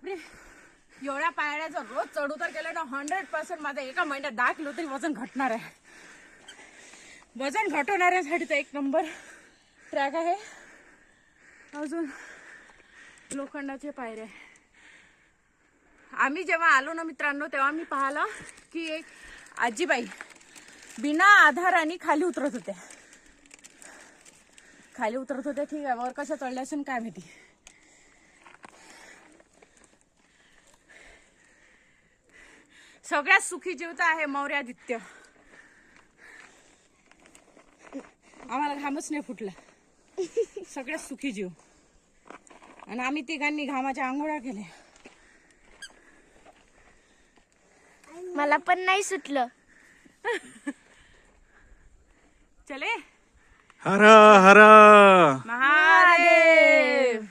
बापरे, एवढ्या पायऱ्याचं रोज चढ उतर केलं ना 100% माझं एका महिन्यात 10 किलो तरी वजन घटणार आहे. वजन घटवणाऱ्यांसाठी तर एक नंबर ट्रॅक आहे. अजून लोखंडाचे पायऱ्या. आम्ही जेव्हा आलो ना मित्रांनो, तेव्हा मी पाहिलं की एक आजीबाई बिना आधाराने खाली उतरत होत्या. ठीक आहे, वर कशा चढल्या असेल काय माहिती. सगळ्यात सुखी जीव तर आहे मौर्यादित्य. आम्हाला घामच नाही फुटला. सगळ्यात सुखी जीव. आणि आम्ही तिघांनी घामाच्या आंघोळ्या केल्या. मला पण नाही सुटलं. चले हर हर महादेव.